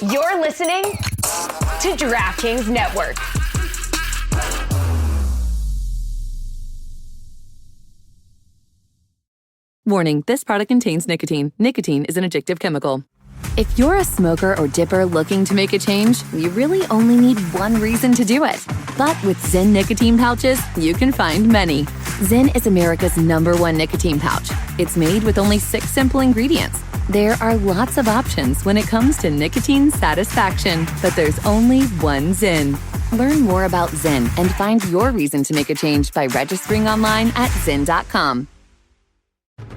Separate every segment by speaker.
Speaker 1: You're listening to DraftKings Network.
Speaker 2: Warning, this product contains nicotine. Nicotine is an addictive chemical. If you're a smoker or dipper looking to make a change, you really only need one reason to do it. But with Zyn nicotine pouches, you can find many. Zyn is America's #1 nicotine pouch. It's made with only 6 simple ingredients. There are lots of options when it comes to nicotine satisfaction, but there's only one Zyn. Learn more about Zyn and find your reason to make a change by registering online at Zyn.com.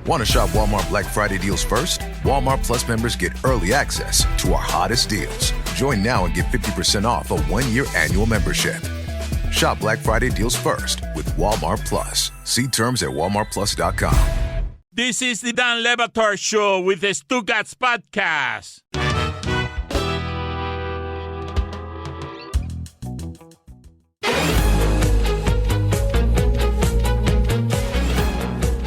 Speaker 3: Want to shop Walmart Black Friday deals first? Walmart Plus members get early access to our hottest deals. Join now and get 50% off a 1-year annual membership. Shop Black Friday deals first with Walmart Plus. See terms at walmartplus.com.
Speaker 4: This is the Dan Le Batard Show with the Stugotz podcast.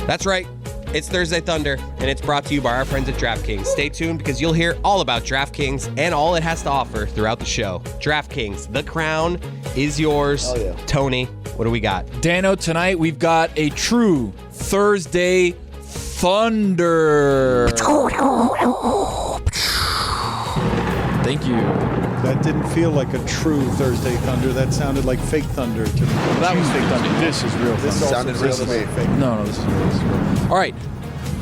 Speaker 5: That's right. It's Thursday Thunder, and it's brought to you by our friends at DraftKings. Stay tuned because you'll hear all about DraftKings and all it has to offer throughout the show. DraftKings, the crown is yours.
Speaker 6: Oh, yeah.
Speaker 5: Tony, what do we got?
Speaker 7: Dano, tonight we've got a true Thursday Thunder. Thank you.
Speaker 6: That didn't feel like a true Thursday Thunder. That sounded like fake thunder to me.
Speaker 7: That was fake thunder.
Speaker 6: This is real. This
Speaker 8: sounded real to me.
Speaker 6: Fake.
Speaker 7: No, this is real. All right.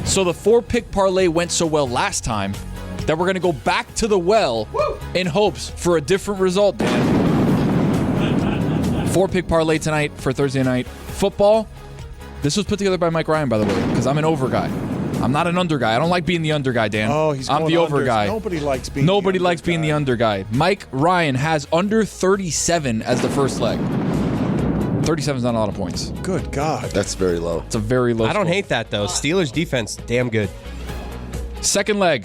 Speaker 7: So the 4-pick parlay went so well last time that we're going to go back to the well in hopes for a different result, Dan. 4-pick parlay tonight for Thursday night football. This was put together by Mike Ryan, by the way, because I'm an over guy. I'm not an under guy. I don't like being the under guy, Dan.
Speaker 6: Oh, he's
Speaker 7: I'm the over
Speaker 6: unders.
Speaker 7: guy.
Speaker 6: Nobody likes being
Speaker 7: the under guy. Mike Ryan has under 37 as the first leg. 37 is not a lot of points.
Speaker 6: Good God.
Speaker 8: That's very low.
Speaker 7: It's a very low
Speaker 5: I don't
Speaker 7: score.
Speaker 5: hate that, though. Steelers defense, damn good.
Speaker 7: Second leg,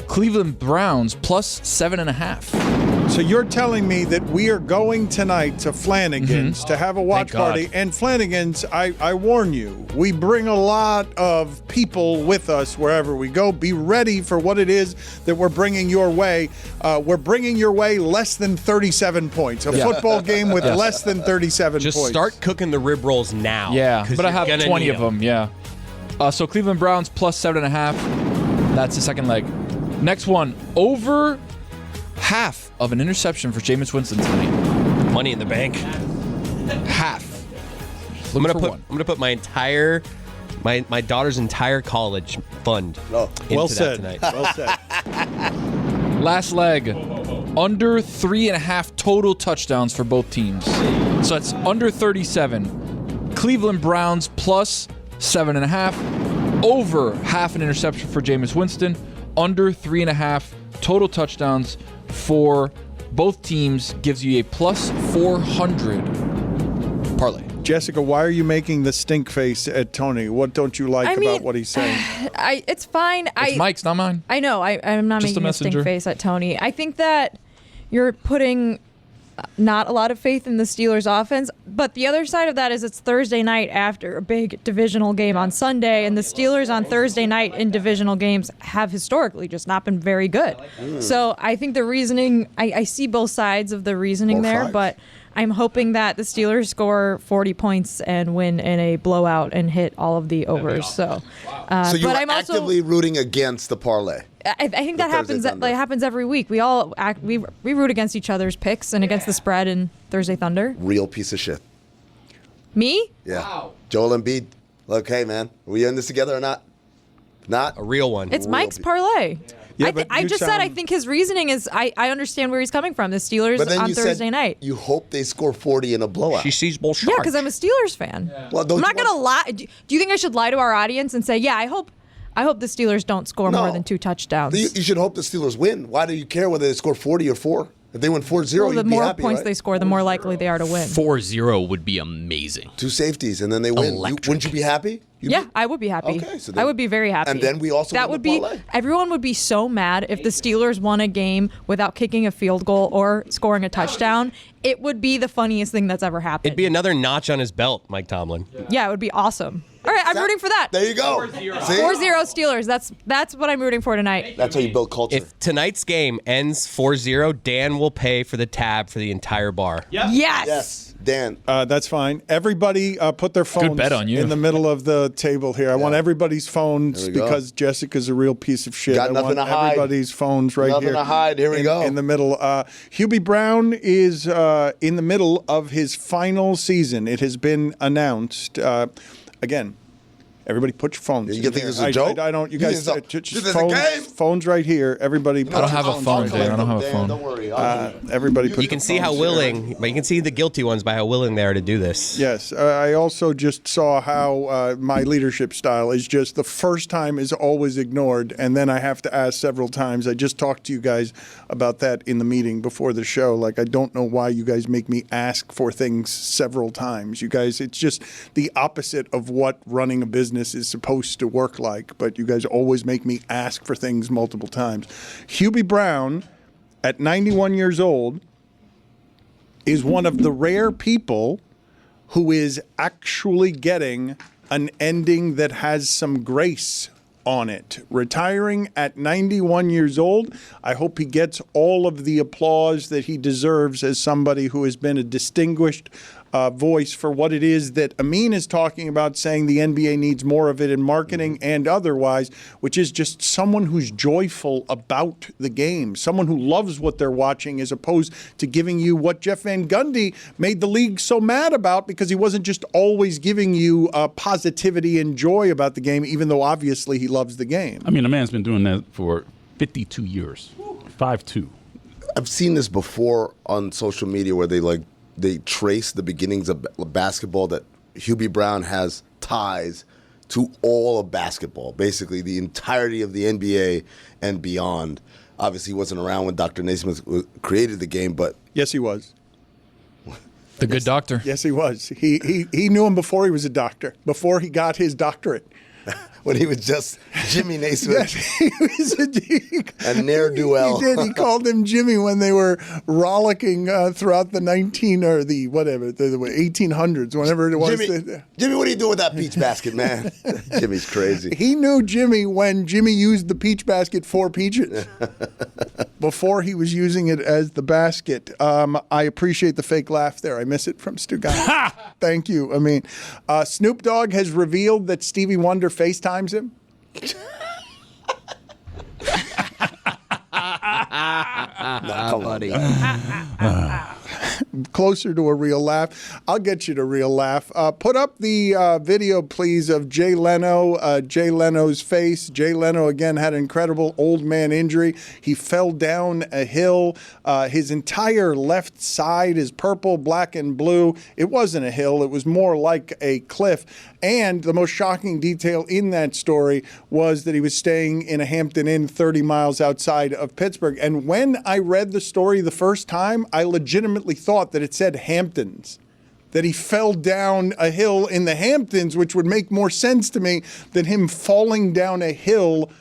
Speaker 7: Cleveland Browns plus 7.5.
Speaker 6: So you're telling me that we are going tonight to Flanagan's to have a watch
Speaker 7: Thank God.
Speaker 6: party. And Flanagan's, I warn you, we bring a lot of people with us wherever we go. Be ready for what it is that we're bringing your way. We're bringing your way less than 37 points. A football game with less than 37
Speaker 5: Just
Speaker 6: points.
Speaker 5: start cooking the rib rolls now.
Speaker 7: Yeah,
Speaker 5: 'cause
Speaker 7: but I
Speaker 5: you're
Speaker 7: have
Speaker 5: gonna
Speaker 7: 20
Speaker 5: need
Speaker 7: of them, yeah. So Cleveland Browns plus 7.5. That's the second leg. Next one, over half of an interception for Jameis Winston tonight.
Speaker 5: Money in the bank.
Speaker 7: Half.
Speaker 5: I'm
Speaker 7: Look for
Speaker 5: gonna
Speaker 7: one.
Speaker 5: put my entire my daughter's entire college fund into
Speaker 6: Well
Speaker 5: that
Speaker 6: said.
Speaker 5: tonight.
Speaker 6: Well said.
Speaker 7: Last leg, under 3.5 total touchdowns for both teams. So it's under 37. Cleveland Browns plus 7.5. Over half an interception for Jameis Winston. Under 3.5 total touchdowns for both teams gives you a plus 400 parlay.
Speaker 6: Jessica, why are you making the stink face at Tony? What don't you like about what he's saying?
Speaker 9: It's fine.
Speaker 7: It's Mike's, not mine.
Speaker 9: I know. I'm not
Speaker 7: Just a
Speaker 9: making a stink
Speaker 7: messenger.
Speaker 9: face at Tony. I think that you're putting not a lot of faith in the Steelers offense, but the other side of that is it's Thursday night after a big divisional game on Sunday, and the Steelers on Thursday night in divisional games have historically just not been very good. So I think the reasoning, I see both sides of the reasoning there, but I'm hoping that the Steelers score 40 points and win in a blowout and hit all of the overs. So
Speaker 8: So you're
Speaker 9: but I'm also
Speaker 8: actively rooting against the parlay.
Speaker 9: I think that happens. That happens every week. We all we root against each other's picks and against the spread in Thursday Thunder.
Speaker 8: Real piece of shit.
Speaker 9: Me?
Speaker 8: Yeah. Wow. Joel Embiid. Look, hey man, are we in this together or not? Not
Speaker 5: a real one.
Speaker 9: It's Mike's parlay.
Speaker 6: Yeah,
Speaker 9: I just said I think his reasoning is I understand where he's coming from. The Steelers
Speaker 8: But then
Speaker 9: on
Speaker 8: you
Speaker 9: Thursday
Speaker 8: said
Speaker 9: night.
Speaker 8: You hope they score 40 in a blowout.
Speaker 5: She sees bullshit.
Speaker 9: Yeah, because I'm a Steelers fan.
Speaker 8: Well,
Speaker 9: I'm not gonna lie. Do you think I should lie to our audience and say, yeah, I hope the Steelers don't score more than 2 touchdowns?
Speaker 8: You should hope the Steelers win. Why do you care whether they score 40 or 4? If they win 4-0,
Speaker 9: Well, the
Speaker 8: you'd be
Speaker 9: more
Speaker 8: happy,
Speaker 9: points
Speaker 8: right?
Speaker 9: they score, the more likely they are to win.
Speaker 10: 4-0 would be amazing.
Speaker 8: 2 safeties, and then they win.
Speaker 10: Electric.
Speaker 8: Wouldn't you be happy?
Speaker 9: Yeah, I would be happy.
Speaker 8: Okay, so
Speaker 9: I would be very happy.
Speaker 8: And then we also
Speaker 9: that
Speaker 8: win
Speaker 9: would
Speaker 8: the
Speaker 9: be
Speaker 8: parlay.
Speaker 9: everyone would be so mad if the Steelers won a game without kicking a field goal or scoring a touchdown. It would be the funniest thing that's ever happened.
Speaker 5: It'd be another notch on his belt, Mike Tomlin.
Speaker 9: Yeah, it would be awesome. All right, I'm rooting for that.
Speaker 8: There you go.
Speaker 9: 4-0 Steelers. That's what I'm rooting for tonight.
Speaker 8: That's how you build culture.
Speaker 5: If tonight's game ends 4-0, Dan will pay for the tab for the entire bar.
Speaker 9: Yes.
Speaker 8: Dan.
Speaker 6: That's fine. Everybody put their phones
Speaker 7: bet on you.
Speaker 6: in the middle of the table here. I want everybody's phones
Speaker 8: There we go.
Speaker 6: because Jessica's a real piece of shit.
Speaker 8: Got
Speaker 6: I
Speaker 8: nothing
Speaker 6: want
Speaker 8: to hide.
Speaker 6: everybody's phones right
Speaker 8: Nothing
Speaker 6: here.
Speaker 8: to hide. Here we go.
Speaker 6: In the middle. Hubie Brown is in the middle of his final season. It has been announced. Again, everybody put your phones.
Speaker 8: You
Speaker 6: in
Speaker 8: think
Speaker 6: here.
Speaker 8: this is a joke?
Speaker 6: I don't. You
Speaker 8: You
Speaker 6: guys,
Speaker 8: think
Speaker 6: just
Speaker 8: this is a game?
Speaker 6: phones right here. Everybody.
Speaker 7: I don't have a phone, Dan. I don't have a
Speaker 8: Dan,
Speaker 7: phone.
Speaker 8: Don't worry.
Speaker 6: Everybody. Put
Speaker 5: You can
Speaker 6: your
Speaker 5: see how
Speaker 6: phones
Speaker 5: willing, but you can see the guilty ones by how willing they are to do this.
Speaker 6: Yes, I also just saw how my leadership style is just the first time is always ignored, and then I have to ask several times. I just talked to you guys about that in the meeting before the show. Like, I don't know why you guys make me ask for things several times. You guys, it's just the opposite of what running a business is supposed to work like, but you guys always make me ask for things multiple times. Hubie Brown, at 91 years old, is one of the rare people who is actually getting an ending that has some grace on it. Retiring at 91 years old, I hope he gets all of the applause that he deserves as somebody who has been a distinguished voice for what it is that Amin is talking about, saying the NBA needs more of it in marketing and otherwise, which is just someone who's joyful about the game, someone who loves what they're watching, as opposed to giving you what Jeff Van Gundy made the league so mad about, because he wasn't just always giving you positivity and joy about the game, even though obviously he loves the game.
Speaker 10: I mean, the man's been doing that for 52 years. 5'2".
Speaker 8: I've seen this before on social media where they trace the beginnings of basketball, that Hubie Brown has ties to all of basketball, basically the entirety of the NBA and beyond. Obviously, he wasn't around when Dr. Naismith created the game, but
Speaker 6: Yes, he was.
Speaker 7: The good doctor.
Speaker 6: Yes, he was. He knew him before he was a doctor, before he got his doctorate.
Speaker 8: when he was just Jimmy Naismith.
Speaker 6: Yes, he was
Speaker 8: a near-do-well.
Speaker 6: He did. He called him Jimmy when they were rollicking throughout the 1800s, whenever it was.
Speaker 8: Jimmy, what are you doing with that peach basket, man? Jimmy's crazy.
Speaker 6: He knew Jimmy when Jimmy used the peach basket for peaches before he was using it as the basket. I appreciate the fake laugh there. I miss it from Stugotz. Thank you. I mean, Snoop Dogg has revealed that Stevie Wonder FaceTimes him.
Speaker 5: Buddy.
Speaker 6: Closer to a real laugh. I'll get you to real laugh. Put up the video, please, of Jay Leno. Jay Leno's face. Jay Leno, again, had an incredible old man injury. He fell down a hill. His entire left side is purple, black, and blue. It wasn't a hill. It was more like a cliff. And the most shocking detail in that story was that he was staying in a Hampton Inn 30 miles outside of Pittsburgh. And when I read the story the first time, I legitimately thought that it said Hamptons, that he fell down a hill in the Hamptons, which would make more sense to me than him falling down a hill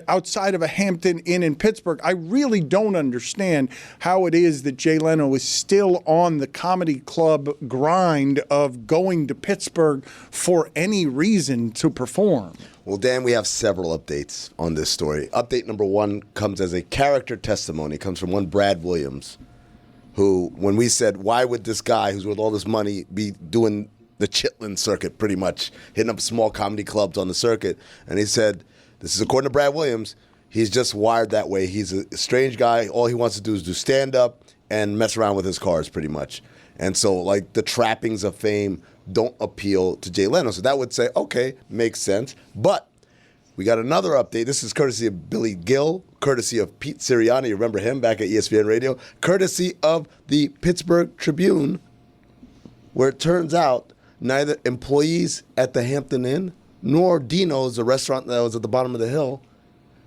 Speaker 6: outside of a Hampton Inn in Pittsburgh. I really don't understand how it is that Jay Leno is still on the comedy club grind of going to Pittsburgh for any reason to perform.
Speaker 8: Well, Dan, we have several updates on this story. Update number one comes as a character testimony. It comes from one Brad Williams, who, when we said, why would this guy who's worth all this money be doing the Chitlin circuit, pretty much, hitting up small comedy clubs on the circuit? And he said, this is according to Brad Williams, he's just wired that way. He's a strange guy. All he wants to do is do stand-up and mess around with his cars, pretty much. And so, like, the trappings of fame don't appeal to Jay Leno. So that would say, okay, makes sense. But we got another update. This is courtesy of Billy Gill, courtesy of Pete Sirianni. You remember him back at ESPN Radio? Courtesy of the Pittsburgh Tribune, where it turns out neither employees at the Hampton Inn nor Dino's, the restaurant that was at the bottom of the hill,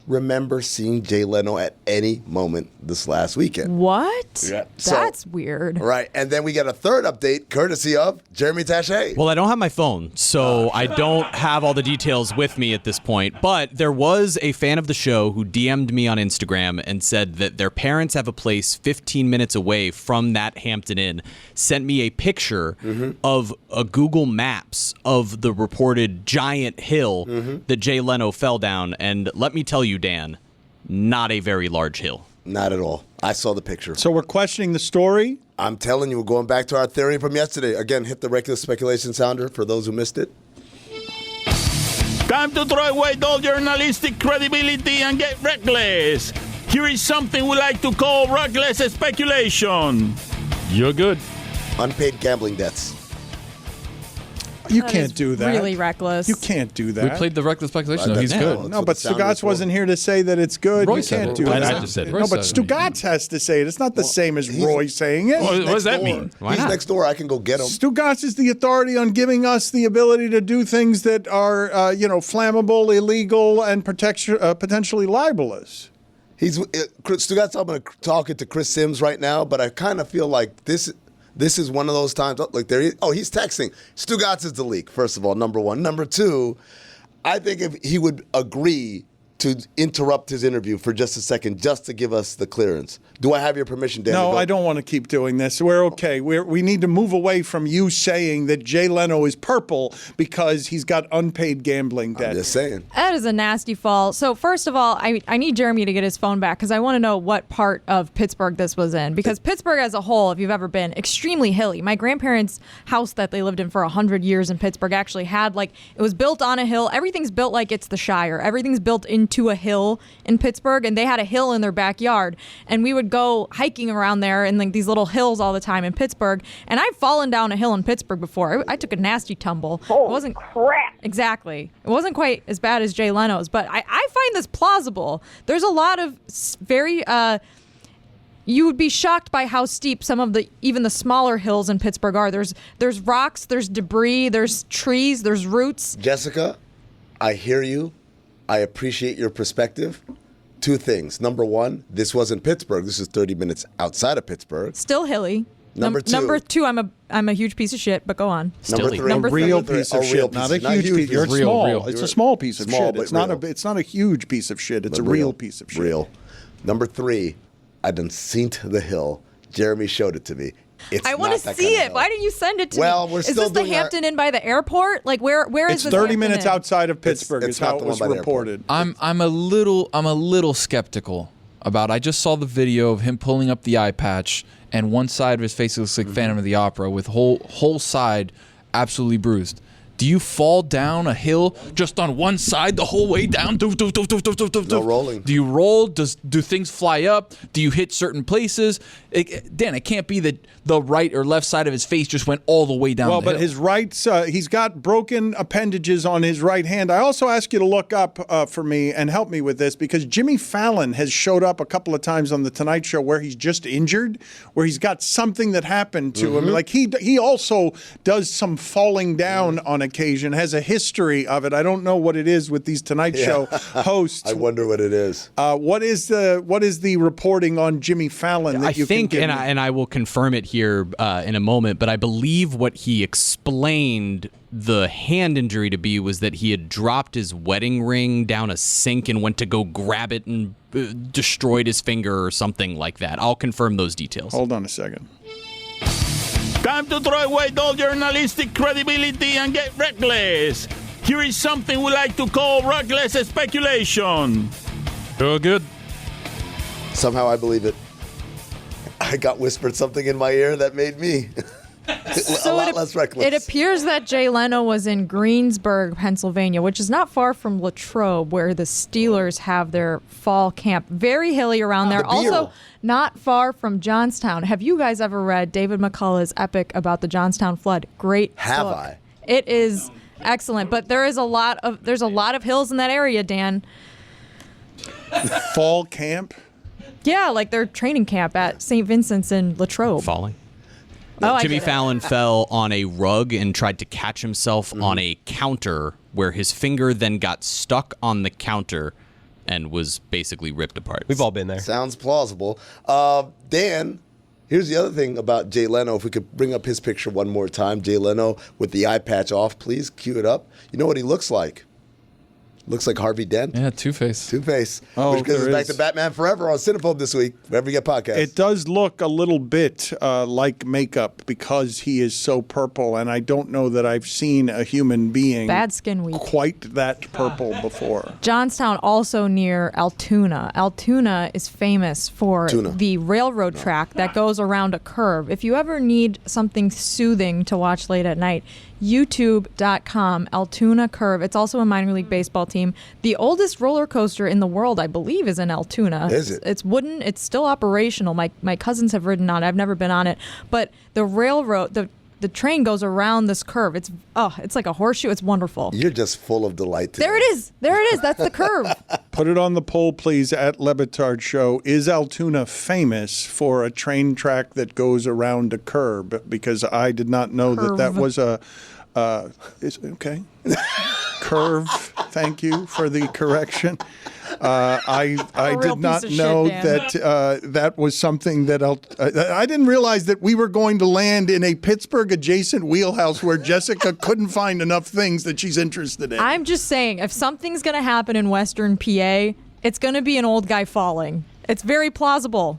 Speaker 8: remember seeing Jay Leno at any moment this last weekend.
Speaker 9: What?
Speaker 8: Yeah.
Speaker 9: That's weird.
Speaker 8: Right. And then we get a third update courtesy of Jeremy Taché.
Speaker 11: Well, I don't have my phone, so I don't have all the details with me at this point. But there was a fan of the show who DM'd me on Instagram and said that their parents have a place 15 minutes away from that Hampton Inn, sent me a picture of a Google Maps of the reported giant hill that Jay Leno fell down. And let me tell you, Dan, not a very large hill.
Speaker 8: Not at all. I saw the picture.
Speaker 6: So we're questioning the story?
Speaker 8: I'm telling you, we're going back to our theory from yesterday. Again, hit the reckless speculation sounder for those who missed it.
Speaker 4: Time to throw away all journalistic credibility and get reckless. Here is something we like to call reckless speculation.
Speaker 10: You're good.
Speaker 8: Unpaid gambling debts.
Speaker 6: You can't do that.
Speaker 9: Really reckless.
Speaker 6: You can't do that.
Speaker 7: We played the reckless speculation. No, he's
Speaker 8: That's-
Speaker 7: good.
Speaker 6: No, but Stugotz wasn't here to say that it's good.
Speaker 7: Roy
Speaker 6: You
Speaker 7: said
Speaker 6: can't
Speaker 7: it.
Speaker 6: do
Speaker 7: I
Speaker 6: that.
Speaker 10: just said it.
Speaker 6: No,
Speaker 7: Roy
Speaker 6: but
Speaker 7: said it.
Speaker 6: Stugotz has to say it. It's not the same as Roy saying it.
Speaker 10: What does that
Speaker 8: Next door.
Speaker 10: mean?
Speaker 11: Why
Speaker 8: He's
Speaker 11: not?
Speaker 8: next door. I can go get him.
Speaker 6: Stugotz is the authority on giving us the ability to do things that are, flammable, illegal, and potentially libelous.
Speaker 8: Stugotz. I'm going to talk it to Chris Sims right now, but I kind of feel like this is one of those times. Like he's texting. Stugotz is the leak. First of all, number one. Number two, I think if he would agree to interrupt his interview for just a second, just to give us the clearance. Do I have your permission, Dan?
Speaker 6: No, I don't want to keep doing this. We're okay. We need to move away from you saying that Jay Leno is purple because he's got unpaid gambling debt.
Speaker 8: I'm just saying.
Speaker 9: That is a nasty fall. So first of all, I need Jeremy to get his phone back because I want to know what part of Pittsburgh this was in. Because Pittsburgh as a whole, if you've ever been, extremely hilly. My grandparents' house that they lived in for 100 years in Pittsburgh actually had, it was built on a hill. Everything's built like it's the Shire. Everything's built into a hill in Pittsburgh, and they had a hill in their backyard. And we would go hiking around there in these little hills all the time in Pittsburgh. And I've fallen down a hill in Pittsburgh before. I took a nasty tumble. It wasn't crap. Exactly. It wasn't quite as bad as Jay Leno's, but I find this plausible. There's a lot of very you would be shocked by how steep some of even the smaller hills in Pittsburgh are. There's rocks, there's debris, there's trees, there's roots.
Speaker 8: Jessica, I hear you. I appreciate your perspective. Two things. Number one, this wasn't Pittsburgh. This is 30 minutes outside of Pittsburgh.
Speaker 9: Still hilly.
Speaker 8: Number two.
Speaker 9: Number two, I'm a huge piece of shit, but go on.
Speaker 8: Number three.
Speaker 9: Number
Speaker 6: A real
Speaker 9: three.
Speaker 6: piece of shit, not a huge piece. You're
Speaker 7: Real,
Speaker 6: small.
Speaker 7: real.
Speaker 6: It's a small piece of
Speaker 8: Small,
Speaker 6: shit.
Speaker 8: but
Speaker 6: It's not
Speaker 8: real.
Speaker 6: it's not a huge piece of shit. It's a
Speaker 8: But
Speaker 6: real piece of shit.
Speaker 8: Real. Number three, I done seen the hill. Jeremy showed it to me. It's
Speaker 9: I want
Speaker 8: not
Speaker 9: to
Speaker 8: that
Speaker 9: see
Speaker 8: kind of
Speaker 9: it.
Speaker 8: hill.
Speaker 9: Why didn't you send it to
Speaker 8: Well,
Speaker 9: me?
Speaker 8: we're
Speaker 9: Is
Speaker 8: still
Speaker 9: this the
Speaker 8: doing our-
Speaker 9: Hampton Inn by the airport? Where is
Speaker 6: It's
Speaker 9: this
Speaker 6: 30
Speaker 9: Hampton
Speaker 6: minutes
Speaker 9: Inn?
Speaker 6: outside of Pittsburgh.
Speaker 8: it's
Speaker 6: Is how
Speaker 8: not
Speaker 6: it
Speaker 8: the one
Speaker 6: was
Speaker 8: by the airport.
Speaker 6: reported.
Speaker 7: I'm a little skeptical about. I just saw the video of him pulling up the eye patch, and one side of his face looks like Phantom of the Opera, with whole side absolutely bruised. Do you fall down a hill just on one side the whole way down?
Speaker 8: No rolling.
Speaker 7: Do you roll? Do things fly up? Do you hit certain places? Dan, it can't be that the right or left side of his face just went all the way down
Speaker 6: Well,
Speaker 7: the
Speaker 6: but
Speaker 7: hill.
Speaker 6: his right, he's got broken appendages on his right hand. I also ask you to look up for me and help me with this because Jimmy Fallon has showed up a couple of times on the Tonight Show where he's just injured, where he's got something that happened to him. Like he also does some falling down on occasion, has a history of it. I don't know what it is with these Tonight Show hosts.
Speaker 8: I wonder what it is.
Speaker 6: What is the reporting on Jimmy Fallon that
Speaker 11: I
Speaker 6: you
Speaker 11: think,
Speaker 6: can give
Speaker 11: and
Speaker 6: me?
Speaker 11: I will confirm it here in a moment, but I believe what he explained the hand injury to be was that he had dropped his wedding ring down a sink and went to go grab it and destroyed his finger or something like that. I'll confirm those details.
Speaker 6: Hold on a second.
Speaker 4: Time to throw away all journalistic credibility and get reckless. Here is something we like to call reckless speculation.
Speaker 10: You're good.
Speaker 8: Somehow I believe it. I got whispered something in my ear that made me a lot less reckless.
Speaker 9: It appears that Jay Leno was in Greensburg, Pennsylvania, which is not far from Latrobe, where the Steelers have their fall camp. Very hilly around there.
Speaker 8: The beer.
Speaker 9: Also, not far from Johnstown. Have you guys ever read David McCullough's epic about the Johnstown flood? Great
Speaker 8: Have
Speaker 9: book.
Speaker 8: I?
Speaker 9: It is excellent, but there's a lot of hills in that area, Dan.
Speaker 6: Fall camp?
Speaker 9: Yeah, like their training camp at St. Vincent's in Latrobe.
Speaker 11: Falling.
Speaker 9: Oh, I
Speaker 11: Jimmy
Speaker 9: get it.
Speaker 11: Fallon fell on a rug and tried to catch himself on a counter where his finger then got stuck on the counter and was basically ripped apart.
Speaker 5: We've all been there.
Speaker 8: Sounds plausible. Dan, here's the other thing about Jay Leno. If we could bring up his picture one more time. Jay Leno with the eye patch off, please. Cue it up. You know what he looks like? Looks like Harvey Dent.
Speaker 7: Yeah, Two-Face.
Speaker 8: Two-Face.
Speaker 6: Oh,
Speaker 8: which goes
Speaker 6: there
Speaker 8: back
Speaker 6: is.
Speaker 8: to Batman Forever on Cinephobe this week, wherever you get podcasts.
Speaker 6: It does look a little bit like makeup because he is so purple, and I don't know that I've seen a human being
Speaker 9: Bad skin week.
Speaker 6: quite that purple before.
Speaker 9: Johnstown, also near Altoona. Altoona is famous for
Speaker 8: Tuna.
Speaker 9: the railroad track that goes around a curve. If you ever need something soothing to watch late at night, youtube.com, Altoona Curve. It's also a minor league baseball team. The oldest roller coaster in the world, I believe, is in Altoona.
Speaker 8: Is it?
Speaker 9: It's wooden. It's still operational. My cousins have ridden on it. I've never been on it. But the railroad, the train goes around this curve. It's like a horseshoe. It's wonderful.
Speaker 8: You're just full of delight today.
Speaker 9: There it is. There it is. That's the curve.
Speaker 6: Put it on the poll, please, at Le Batard Show. Is Altoona famous for a train track that goes around a curb? Because I did not know that was a... okay. Curve. Thank you for the correction. I
Speaker 9: real
Speaker 6: did not
Speaker 9: piece of
Speaker 6: know
Speaker 9: shit, Dan.
Speaker 6: that that was something that I didn't realize that we were going to land in a Pittsburgh adjacent wheelhouse where Jessica couldn't find enough things that she's interested in.
Speaker 9: I'm just saying, if something's going to happen in Western PA, it's going to be an old guy falling. It's very plausible.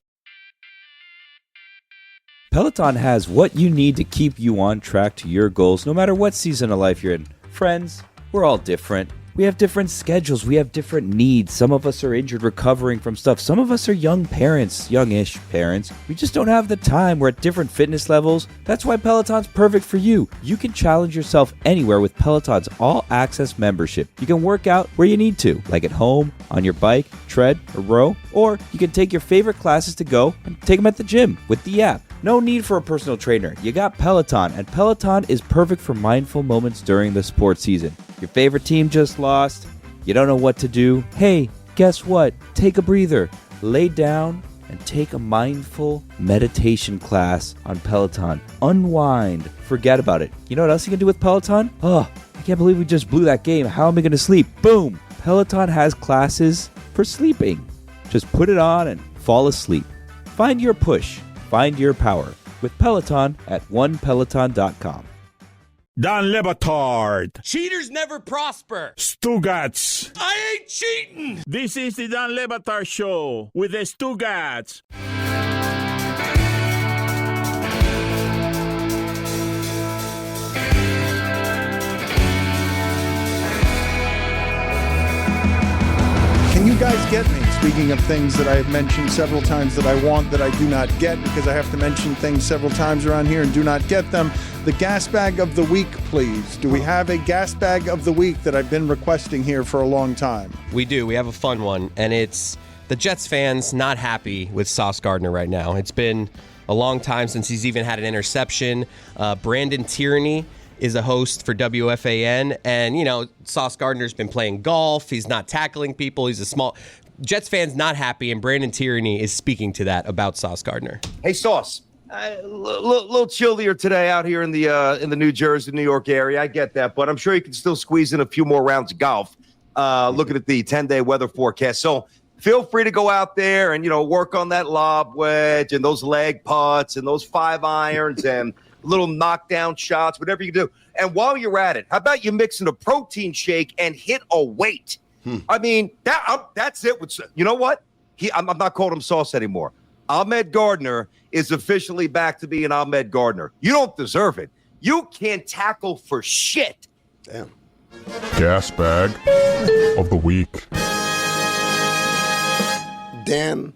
Speaker 12: Peloton has what you need to keep you on track to your goals, no matter what season of life you're in. Friends, we're all different. We have different schedules. We have different needs. Some of us are injured, recovering from stuff. Some of us are young parents, youngish parents. We just don't have the time. We're at different fitness levels. That's why Peloton's perfect for you. You can challenge yourself anywhere with Peloton's all-access membership. You can work out where you need to, like at home, on your bike, tread, or row, or you can take your favorite classes to go and take them at the gym with the app. No need for a personal trainer. You got Peloton, and Peloton is perfect for mindful moments during the sports season. Your favorite team just lost. You don't know what to do. Hey, guess what? Take a breather. Lay down and take a mindful meditation class on Peloton. Unwind. Forget about it. You know what else you can do with Peloton? Oh, I can't believe we just blew that game. How am I going to sleep? Boom. Peloton has classes for sleeping. Just put it on and fall asleep. Find your push. Find your power with Peloton at onepeloton.com.
Speaker 4: Dan Le Batard.
Speaker 5: Cheaters never prosper.
Speaker 4: Stugotz.
Speaker 5: I ain't cheating.
Speaker 4: This is the Dan Le Batard Show with the Stugotz.
Speaker 6: Can you guys get me? Speaking of things that I have mentioned several times that I want that I do not get because I have to mention things several times around here and do not get them. The gas bag of the week, please. Do we have a gas bag of the week that I've been requesting here for a long time?
Speaker 5: We do. We have a fun one, and it's the Jets fans not happy with Sauce Gardner right now. It's been a long time since he's even had an interception. Brandon Tierney is a host for WFAN, and, you know, Sauce Gardner's been playing golf. He's not tackling people. He's a small... Jets fans not happy, and Brandon Tierney is speaking to that about Sauce Gardner.
Speaker 13: Hey, Sauce. A little chillier today out here in the New Jersey, New York area. I get that, but I'm sure you can still squeeze in a few more rounds of golf. Looking at the 10-day weather forecast. So feel free to go out there and, you know, work on that lob wedge and those leg putts and those 5-irons and little knockdown shots, whatever you can do. And while you're at it, how about you mix in a protein shake and hit a weight? I mean, that's it. You know what? I'm not calling him Sauce anymore. Ahmed Gardner is officially back to being Ahmed Gardner. You don't deserve it. You can't tackle for shit.
Speaker 8: Damn.
Speaker 14: Gas bag of the week.
Speaker 8: Dan,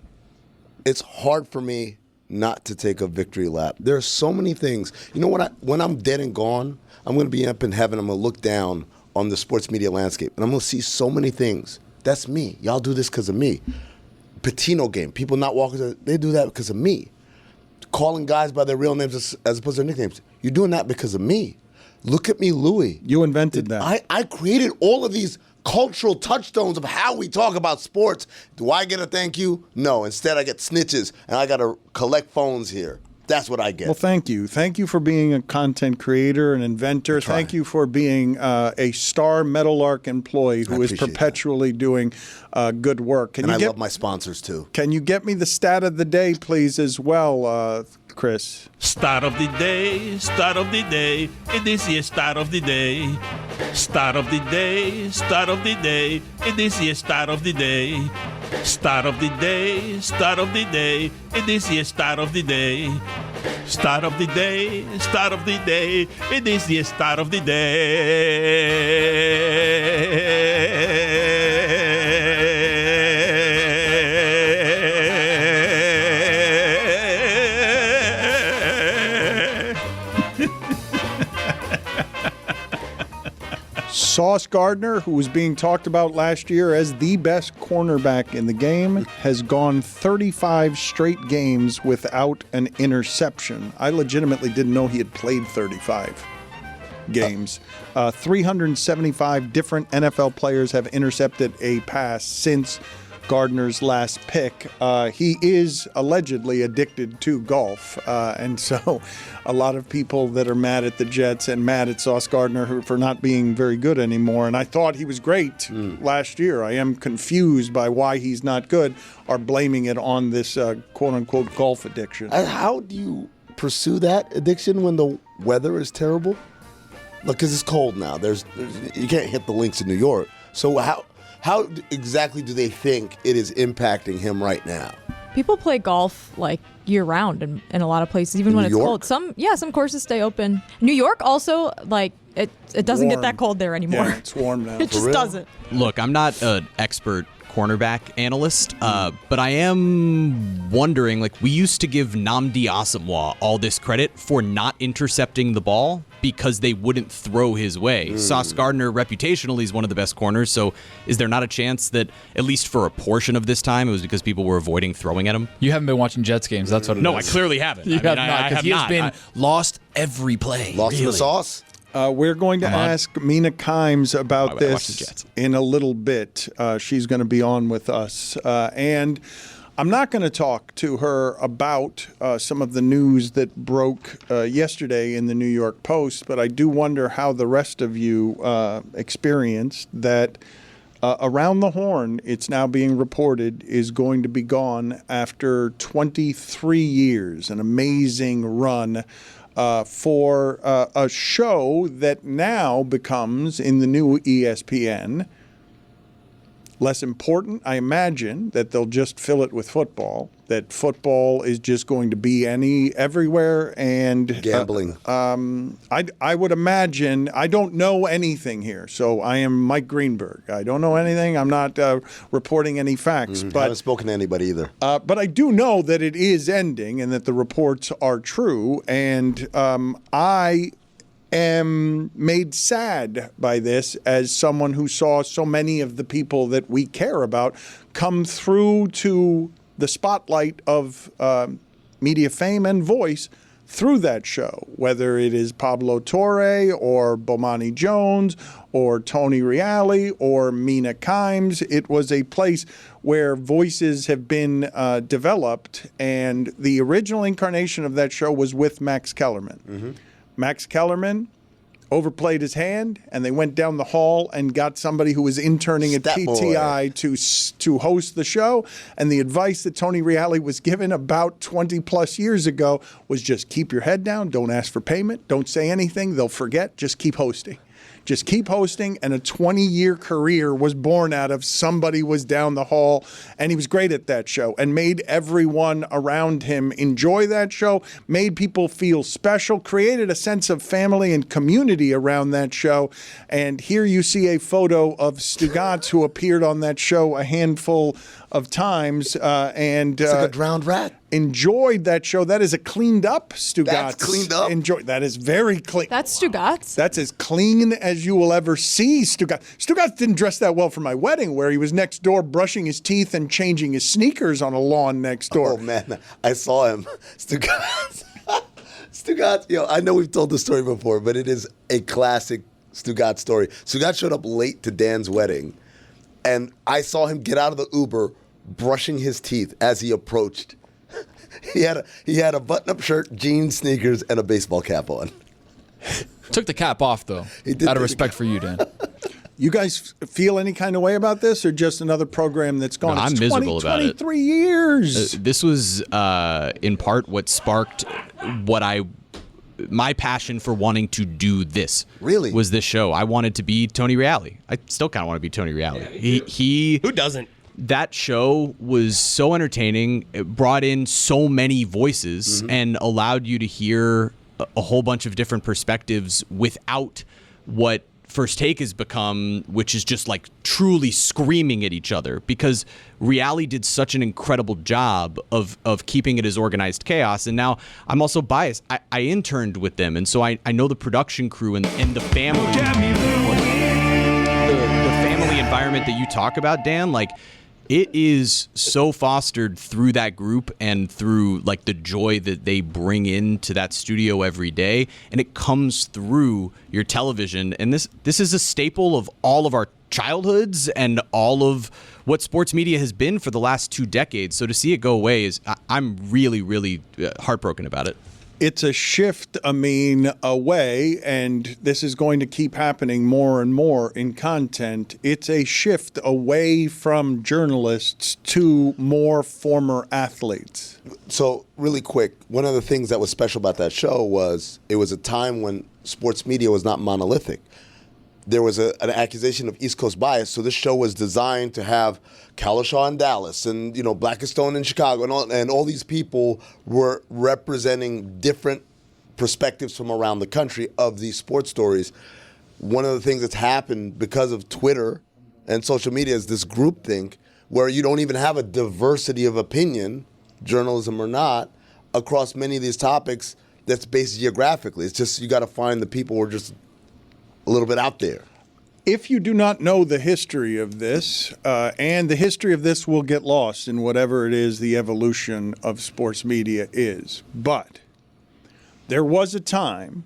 Speaker 8: it's hard for me not to take a victory lap. There are so many things. You know what? When I'm dead and gone, I'm going to be up in heaven. I'm going to look down on the sports media landscape, and I'm going to see so many things. That's me. Y'all do this because of me. Patino game. People not walking, they do that because of me. Calling guys by their real names as opposed to their nicknames. You're doing that because of me. Look at me, Louis.
Speaker 6: You invented that.
Speaker 8: I created all of these cultural touchstones of how we talk about sports. Do I get a thank you? No. Instead, I get snitches, and I got to collect phones here. That's what I get.
Speaker 6: Well, thank you. Thank you for being a content creator, an inventor. Thank you for being a star Meadowlark employee who is perpetually doing good work.
Speaker 8: And I love my sponsors, too.
Speaker 6: Can you get me the stat of the day, please, as well, Chris?
Speaker 4: Start of the day, start of the day. It is the start of the day. Start of the day, start of the day. It is the start of the day. Start of the day, start of the day. It is the start of the day. Start of the day, start of the day. It is the start of the
Speaker 6: Sauce Gardner, who was being talked about last year as the best cornerback in the game, has gone 35 straight games without an interception. I legitimately didn't know he had played 35 games. 375 different NFL players have intercepted a pass since Gardner's last pick. He is allegedly addicted to golf, and so a lot of people that are mad at the Jets and mad at Sauce Gardner for not being very good anymore, and I thought he was great last year. I am confused by why he's not good, are blaming it on this quote-unquote golf addiction.
Speaker 8: How do you pursue that addiction when the weather is terrible? Look, because it's cold now. You can't hit the links in New York. So how exactly do they think it is impacting him right now?
Speaker 9: People play golf like year-round in a lot of places, even when it's cold. Some courses stay open. New York also, like, it doesn't get that cold there anymore.
Speaker 6: Yeah, it's warm now.
Speaker 9: It just doesn't.
Speaker 11: Look, I'm not an expert cornerback analyst, but I am wondering, like, we used to give Nnamdi Asomugha all this credit for not intercepting the ball because they wouldn't throw his way. Sauce Gardner, reputationally, is one of the best corners, so is there not a chance that, at least for a portion of this time, it was because people were avoiding throwing at him?
Speaker 7: You haven't been watching Jets games, that's what it is.
Speaker 11: No, I clearly haven't.
Speaker 7: You have not, because he has been
Speaker 11: I-
Speaker 7: lost every play.
Speaker 8: Lost in the sauce?
Speaker 6: We're going to ask Mina Kimes about
Speaker 11: I watch the
Speaker 6: this
Speaker 11: Jets.
Speaker 6: in a little bit. She's going to be on with us. And I'm not going to talk to her about some of the news that broke yesterday in the New York Post, but I do wonder how the rest of you experienced that Around the Horn, it's now being reported, is going to be gone after 23 years, an amazing run for a show that now becomes, in the new ESPN, less important. I imagine that they'll just fill it with football, that football is just going to be everywhere, and
Speaker 8: gambling.
Speaker 6: I would imagine, I don't know anything here, so I am Mike Greenberg. I don't know anything. I'm not reporting any facts.
Speaker 8: I
Speaker 6: But
Speaker 8: haven't spoken to anybody either.
Speaker 6: but I do know that it is ending and that the reports are true, and I am made sad by this as someone who saw so many of the people that we care about come through to the spotlight of media fame and voice through that show, whether it is Pablo Torre or Bomani Jones or Tony Reale or Mina Kimes. It was a place where voices have been developed, and the original incarnation of that show was with Max Kellerman. Max Kellerman overplayed his hand, and they went down the hall and got somebody who was interning at PTI to host the show. And the advice that Tony Reale was given about 20 plus years ago was just keep your head down, don't ask for payment, don't say anything, they'll forget, just keep hosting. Just keep hosting, and a 20-year career was born out of somebody was down the hall, and he was great at that show and made everyone around him enjoy that show, made people feel special, created a sense of family and community around that show. And here you see a photo of Stugotz, who appeared on that show a handful of times, and
Speaker 8: It's like a drowned rat.
Speaker 6: Enjoyed that show. That is a cleaned up Stugotz.
Speaker 8: That's cleaned up?
Speaker 6: That is very clean.
Speaker 9: That's Stugotz.
Speaker 6: That's as clean as you will ever see Stugotz. Stugotz didn't dress that well for my wedding, where he was next door brushing his teeth and changing his sneakers on a lawn next door.
Speaker 8: Oh, man. I saw him. Stugotz. Stugotz, I know we've told this story before, but it is a classic Stugotz story. Stugotz showed up late to Dan's wedding, and I saw him get out of the Uber brushing his teeth as he approached. He had a button-up shirt, jeans, sneakers, and a baseball cap on.
Speaker 7: Took the cap off, though, out of respect for you, Dan.
Speaker 6: You guys feel any kind of way about this, or just another program that's gone?
Speaker 11: No, I'm miserable about it.
Speaker 6: 23 years.
Speaker 11: This was in part what sparked my passion for wanting to do this.
Speaker 8: Really?
Speaker 11: Was this show. I wanted to be Tony Reali. I still kind of want to be Tony Reali. He
Speaker 5: Who doesn't?
Speaker 11: That show was so entertaining. It brought in so many voices and allowed you to hear a whole bunch of different perspectives without what First Take has become, which is just like truly screaming at each other, because Reali did such an incredible job of keeping it as organized chaos. And now I'm also biased. I interned with them, and so I know the production crew and the family. The family environment that you talk about, Dan, like, it is so fostered through that group and through like the joy that they bring into that studio every day, and it comes through your television. And this is a staple of all of our childhoods and all of what sports media has been for the last 2 decades. So to see it go away I'm really, really heartbroken about it.
Speaker 6: It's a shift, Amin, away, and this is going to keep happening more and more in content. It's a shift away from journalists to more former athletes.
Speaker 8: So, really quick, one of the things that was special about that show was it was a time when sports media was not monolithic. There was an accusation of East Coast bias, so this show was designed to have Kalashaw in Dallas and Blackest Stone in Chicago, and all these people were representing different perspectives from around the country of these sports stories. One of the things that's happened because of Twitter and social media is this groupthink where you don't even have a diversity of opinion, journalism or not, across many of these topics that's based geographically. It's just you got to find the people who are just a little bit out there.
Speaker 6: If you do not know the history of this, and the history of this will get lost in whatever it is the evolution of sports media is, but there was a time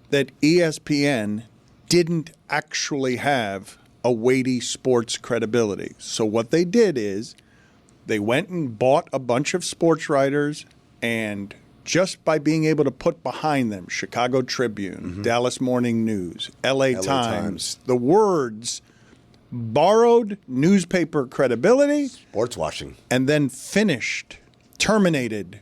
Speaker 6: that ESPN didn't actually have a weighty sports credibility. So what they did is they went and bought a bunch of sports writers, and just by being able to put behind them Chicago Tribune, Dallas Morning News, LA Times, the words borrowed newspaper credibility,
Speaker 8: sports washing,
Speaker 6: and then terminated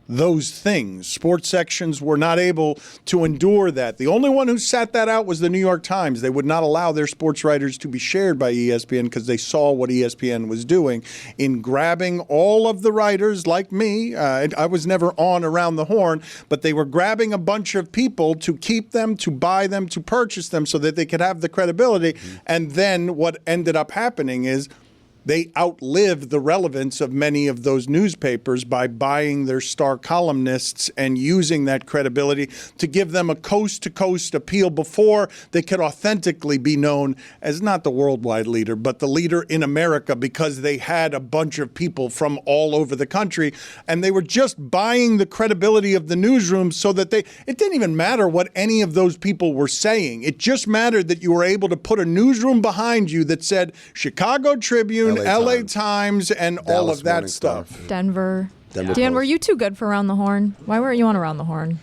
Speaker 6: those things. Sports sections were not able to endure that. The only one who sat that out was the New York Times. They would not allow their sports writers to be shared by ESPN because they saw what ESPN was doing in grabbing all of the writers like me. I was never on Around the Horn, but they were grabbing a bunch of people to keep them, to buy them, to purchase them so that they could have the credibility. And then what ended up happening is they outlived the relevance of many of those newspapers by buying their star columnists and using that credibility to give them a coast-to-coast appeal before they could authentically be known as not the worldwide leader, but the leader in America, because they had a bunch of people from all over the country, and they were just buying the credibility of the newsroom so that it didn't even matter what any of those people were saying. It just mattered that you were able to put a newsroom behind you that said Chicago Tribune, LA Times, and
Speaker 8: Dallas
Speaker 6: all of that
Speaker 8: Morning
Speaker 6: stuff.
Speaker 8: Star.
Speaker 9: Denver. Dan,
Speaker 8: Post.
Speaker 9: were you too good for Around the Horn? Why weren't you on Around the Horn?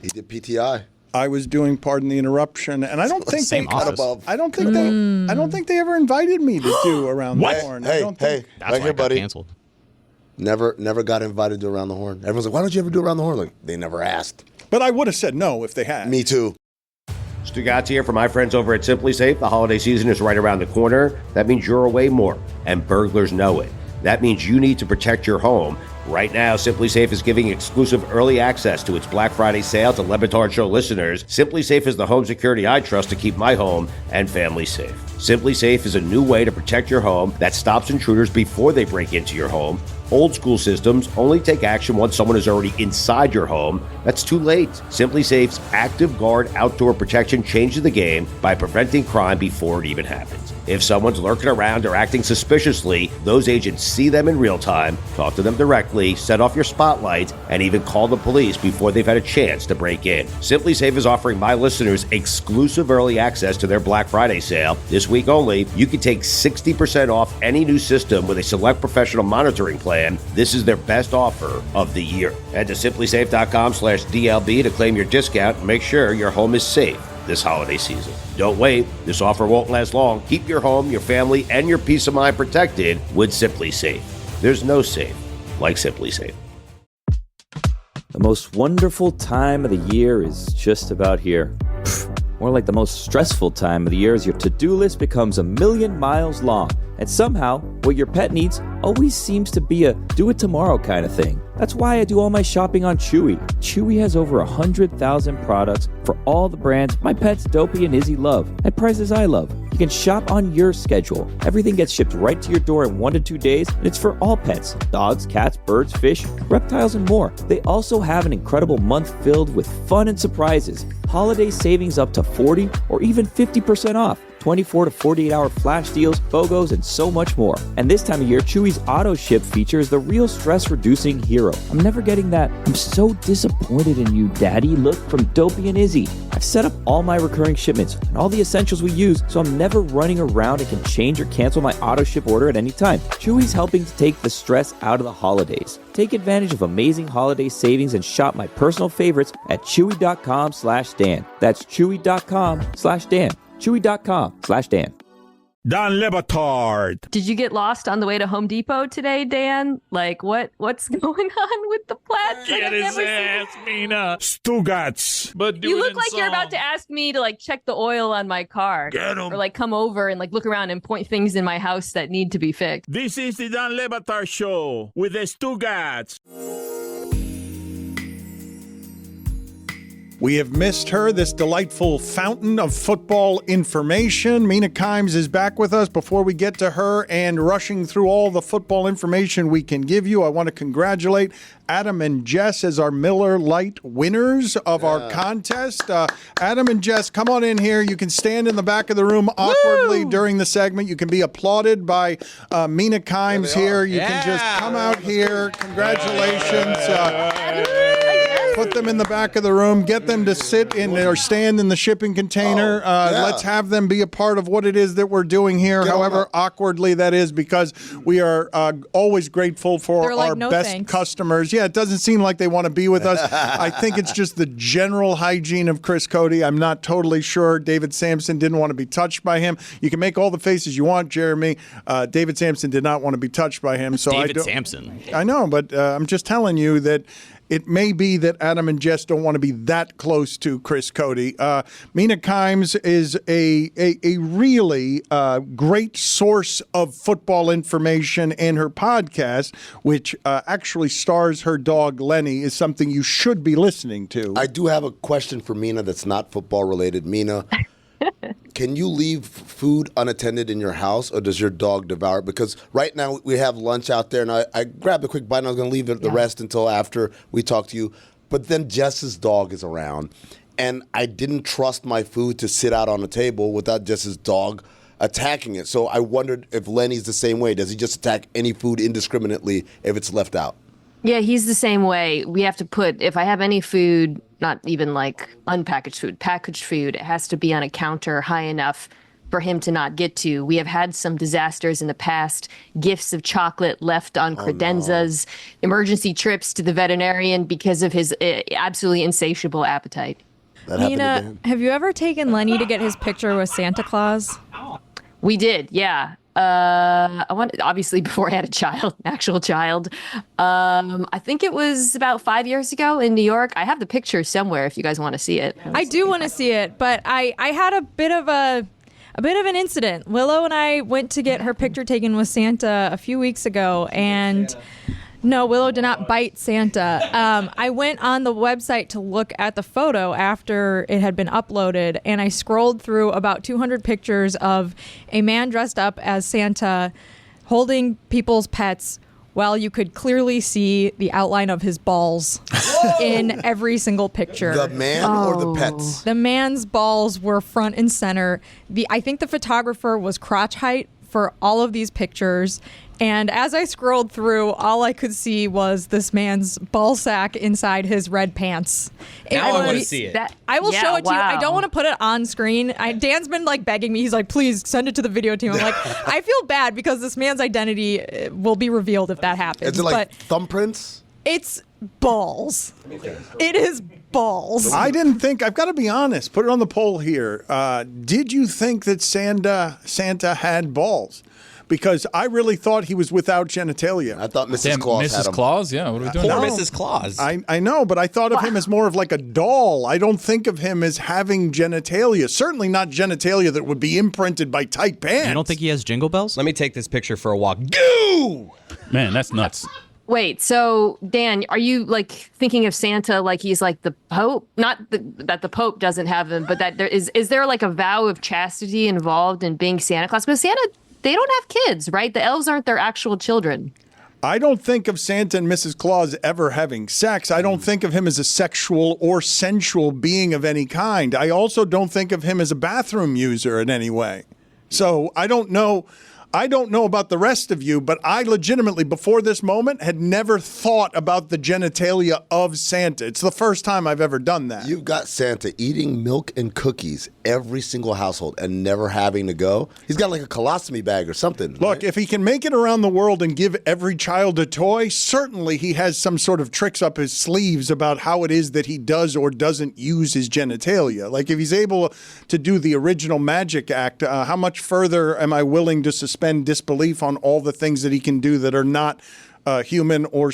Speaker 8: He did PTI.
Speaker 6: I was doing Pardon the Interruption, and I don't think
Speaker 11: Same office.
Speaker 6: I don't think they ever invited me to do Around the Horn.
Speaker 8: Hey,
Speaker 11: That's
Speaker 8: right
Speaker 11: why
Speaker 8: here,
Speaker 11: it got
Speaker 8: buddy.
Speaker 11: canceled.
Speaker 8: Never got invited to Around the Horn. Everyone's like, why don't you ever do Around the Horn? Like, they never asked.
Speaker 6: But I would have said no if they had.
Speaker 8: Me too.
Speaker 15: Stugotz here from my friends over at Simply Safe. The holiday season is right around the corner. That means you're away more, and burglars know it. That means you need to protect your home. Right now, Simply Safe is giving exclusive early access to its Black Friday sale to Batard Show listeners. Simply Safe is the home security I trust to keep my home and family safe. Simply Safe is a new way to protect your home that stops intruders before they break into your home. Old school systems only take action once someone is already inside your home. That's too late. Simply Safe's Active Guard outdoor protection changes the game by preventing crime before it even happens. If someone's lurking around or acting suspiciously, those agents see them in real time, talk to them directly, set off your spotlight, and even call the police before they've had a chance to break in. Simply Safe is offering my listeners exclusive early access to their Black Friday sale. This week only, you can take 60% off any new system with a select professional monitoring plan. This is their best offer of the year. Head to simplysafe.com/DLB to claim your discount and make sure your home is safe this holiday season. Don't wait. This offer won't last long. Keep your home, your family, and your peace of mind protected with Simply Safe. There's no safe like Simply Safe.
Speaker 12: The most wonderful time of the year is just about here. More like the most stressful time of the year as your to-do list becomes a million miles long. And somehow, what your pet needs always seems to be a do-it-tomorrow kind of thing. That's why I do all my shopping on Chewy. Chewy has over 100,000 products for all the brands my pets Dopey and Izzy love, at prices I love. You can shop on your schedule. Everything gets shipped right to your door in 1 to 2 days, and it's for all pets: dogs, cats, birds, fish, reptiles, and more. They also have an incredible month filled with fun and surprises. Holiday savings up to 40 or even 50% off. 24 to 48 hour flash deals, BOGOs, and so much more. And this time of year, Chewy's auto ship feature is the real stress reducing hero. I'm never getting that "I'm so disappointed in you, Daddy" look from Dopey and Izzy. I've set up all my recurring shipments and all the essentials we use, so I'm never running around and can change or cancel my auto ship order at any time. Chewy's helping to take the stress out of the holidays. Take advantage of amazing holiday savings and shop my personal favorites at chewy.com/Dan. That's chewy.com/Dan. Chewy.com/Dan.
Speaker 4: Dan Le Batard.
Speaker 16: Did you get lost on the way to Home Depot today, Dan? Like, what's going on with the plats?
Speaker 4: Get his ass, Mina. Stugotz. But
Speaker 16: you look like you're about to ask me to, like, check the oil on my car.
Speaker 4: Get 'em.
Speaker 16: Or, like, come over and, like, look around and point things in my house that need to be fixed.
Speaker 4: This is the Dan Le Batard Show with the Stugotz.
Speaker 6: We have missed her, this delightful fountain of football information. Mina Kimes is back with us. Before we get to her and rushing through all the football information we can give you, I want to congratulate Adam and Jess as our Miller Lite winners of our contest. Adam and Jess, come on in here. You can stand in the back of the room awkwardly during the segment. You can be applauded by Mina Kimes here. You can just come out here. Congratulations. Put them in the back of the room. Get them to sit in or stand in the shipping container. Let's have them be a part of what it is that we're doing here, however awkwardly that is, because we are always grateful for our best customers. Yeah, it doesn't seem like they want to be with us. I think it's just the general hygiene of Chris Cody. I'm not totally sure. David Sampson didn't want to be touched by him. You can make all the faces you want, Jeremy. David Sampson did not want to be touched by him. So
Speaker 11: David Sampson.
Speaker 6: I know, but I'm just telling you that it may be that Adam and Jess don't want to be that close to Chris Cody. Mina Kimes is a really great source of football information, and her podcast, which actually stars her dog Lenny, is something you should be listening to.
Speaker 8: I do have a question for Mina that's not football related. Mina, can you leave food unattended in your house, or does your dog devour it? Because right now we have lunch out there, and I grabbed a quick bite, and I was going to leave the rest until after we talk to you. But then Jess's dog is around, and I didn't trust my food to sit out on the table without Jess's dog attacking it. So I wondered if Lenny's the same way. Does he just attack any food indiscriminately if it's left out?
Speaker 16: Yeah, he's the same way. We have to put, if I have any food, not even like unpackaged food, packaged food, it has to be on a counter high enough for him to not get to. We have had some disasters in the past, gifts of chocolate left on credenzas, emergency trips to the veterinarian because of his absolutely insatiable appetite.
Speaker 9: Mina, have you ever taken Lenny to get his picture with Santa Claus?
Speaker 16: We did, yeah. I want, obviously, before I had an actual child. I think it was about 5 years ago in New York. I have the picture somewhere if you guys want to see it.
Speaker 9: I do want to see it, but I had a bit of an incident. Willow and I went to get her picture taken with Santa a few weeks ago, and no, Willow did not bite Santa. I went on the website to look at the photo after it had been uploaded, and I scrolled through about 200 pictures of a man dressed up as Santa holding people's pets Well, you could clearly see the outline of his balls in every single picture.
Speaker 8: The man or the pets?
Speaker 9: The man's balls were front and center. I think the photographer was crotch height for all of these pictures. And as I scrolled through, all I could see was this man's ball sack inside his red pants.
Speaker 5: Now I want to see it.
Speaker 9: I will show it to you. I don't want to put it on screen. Dan's been like begging me. He's like, please send it to the video team. I'm like, I feel bad because this man's identity will be revealed if that happens.
Speaker 8: Is it like thumbprints?
Speaker 9: It's balls. It is balls.
Speaker 6: I didn't think, I've got to be honest, put it on the poll here. Did you think that Santa had balls? Because I really thought he was without genitalia.
Speaker 8: I thought Mrs. Claus had
Speaker 7: Mrs.
Speaker 8: him.
Speaker 7: Claus? Yeah, what are we doing?
Speaker 5: Poor
Speaker 6: No.
Speaker 5: Mrs. Claus.
Speaker 6: I know, but I thought of him as more of like a doll. I don't think of him as having genitalia. Certainly not genitalia that would be imprinted by tight pants.
Speaker 11: You don't think he has jingle bells?
Speaker 5: Let me take this picture for a walk. Goo!
Speaker 10: Man, that's nuts.
Speaker 16: Wait, so Dan, are you like thinking of Santa like he's like the Pope? Not that the Pope doesn't have him, but that there is there like a vow of chastity involved in being Santa Claus? Because Santa, they don't have kids, right? The elves aren't their actual children.
Speaker 6: I don't think of Santa and Mrs. Claus ever having sex. I don't think of him as a sexual or sensual being of any kind. I also don't think of him as a bathroom user in any way. So I don't know about the rest of you, but I legitimately, before this moment, had never thought about the genitalia of Santa. It's the first time I've ever done that.
Speaker 8: You've got Santa eating milk and cookies every single household and never having to go. He's got like a colostomy bag or something.
Speaker 6: Look, if he can make it around the world and give every child a toy, certainly he has some sort of tricks up his sleeves about how it is that he does or doesn't use his genitalia. Like if he's able to do the original magic act, how much further am I willing to suspend disbelief on all the things that he can do that are not human or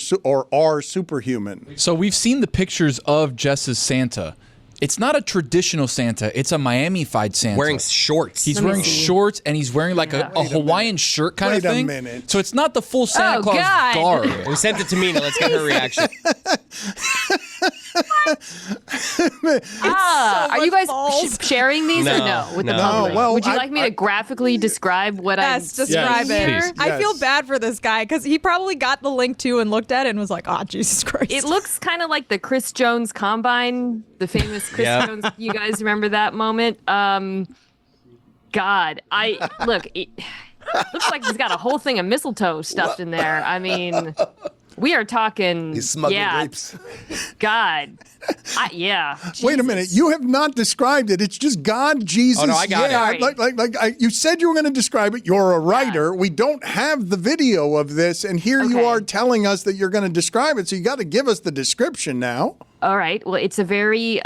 Speaker 6: are superhuman?
Speaker 7: So we've seen the pictures of Jess's Santa. It's not a traditional Santa. It's a Miami-fied Santa.
Speaker 5: Wearing shorts.
Speaker 7: He's wearing shorts, and he's wearing like a Hawaiian shirt kind of thing.
Speaker 6: Wait a minute.
Speaker 7: So it's not the full Santa Claus garb.
Speaker 5: We sent it to Mina. Let's get her reaction.
Speaker 16: Are you guys sharing these or no? With the public?
Speaker 6: Well,
Speaker 16: would you like me to graphically describe what I'm
Speaker 9: describe
Speaker 16: seeing
Speaker 9: it.
Speaker 16: here?
Speaker 9: I feel bad for this guy because he probably got the link too and looked at it and was like, oh, Jesus Christ.
Speaker 16: It looks kind of like the Chris Jones Combine, the famous Chris Jones. You guys remember that moment? God, look, it looks like he's got a whole thing of mistletoe stuffed in there. I mean, we are talking.
Speaker 8: He's smuggling grapes.
Speaker 16: God. Yeah.
Speaker 6: Wait a minute. You have not described it. It's just God, Jesus.
Speaker 5: Oh, no, I got
Speaker 6: it. You said you were going to describe it. You're a writer. Yeah. We don't have the video of this. And here you are telling us that you're going to describe it. So you got to give us the description now.
Speaker 16: All right. Well, it's a very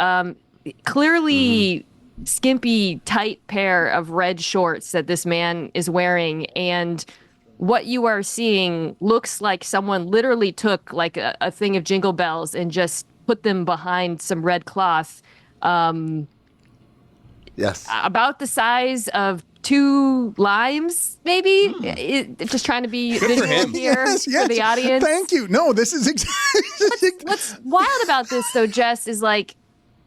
Speaker 16: clearly skimpy, tight pair of red shorts that this man is wearing. And what you are seeing looks like someone literally took like a thing of jingle bells and just put them behind some red cloth.
Speaker 8: Yes.
Speaker 16: About the size of 2 limes, maybe? Just trying to be visual here for the audience.
Speaker 6: Thank you. No, this is exactly.
Speaker 16: What's wild about this, though, Jess, is like,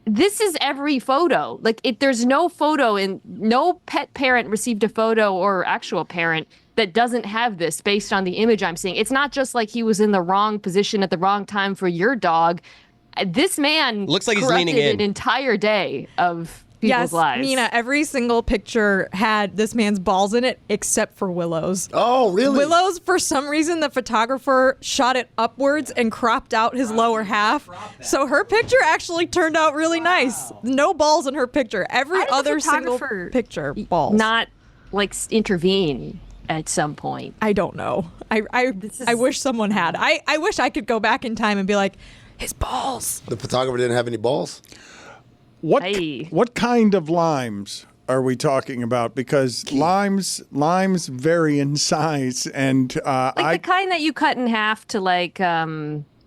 Speaker 16: this is every photo. Like, there's no photo, and no pet parent received a photo or actual parent that doesn't have this based on the image I'm seeing. It's not just like he was in the wrong position at the wrong time for your dog. This man
Speaker 5: looks like he's leaning in
Speaker 16: an entire day of people's lives.
Speaker 9: Mina, every single picture had this man's balls in it except for Willow's.
Speaker 8: Oh, really?
Speaker 9: Willow's, for some reason, the photographer shot it upwards and cropped out his lower half. So her picture actually turned out really nice. No balls in her picture. Every other single picture, balls.
Speaker 16: Not like intervene at some point.
Speaker 9: I don't know. I wish someone had. I wish I could go back in time and be like, his balls.
Speaker 8: The photographer didn't have any balls?
Speaker 6: What kind of limes are we talking about? Because limes vary in size, and
Speaker 16: the kind that you cut in half to like